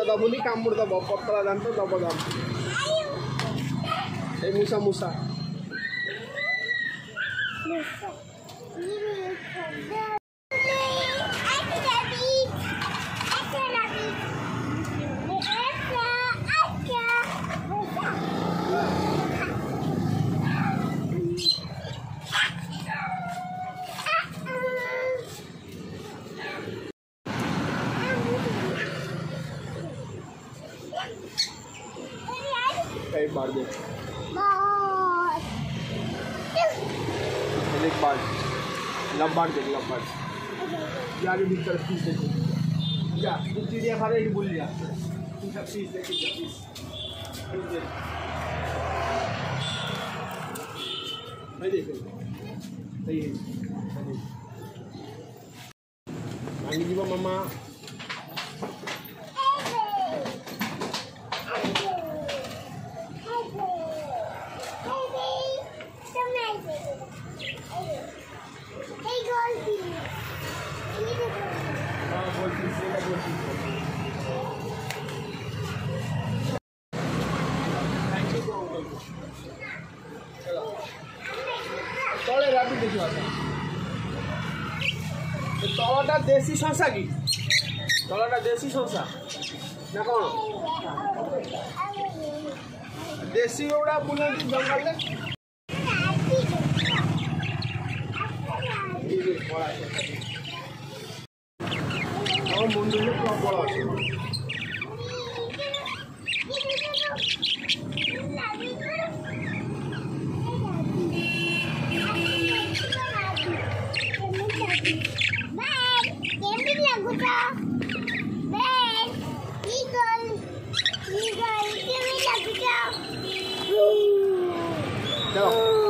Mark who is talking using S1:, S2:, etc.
S1: दबुनी कामुड़ दब पतला दान तो दब दाम ए मुसा मुसा एक बार देख एक बार लंबाड़ देख लंबाड़ आगे भीतर पीस देख जा चिड़िया खा रही बोल जा पीस देख पीस नहीं देख सही है मांगी जीवा मामा तले राबी देखिए तलटा देसी संसा की तलटा देसी संसा ना कौन देसी गुड़ा बुलंदी जंगल मंदिर में प्रबल अच्छे चलो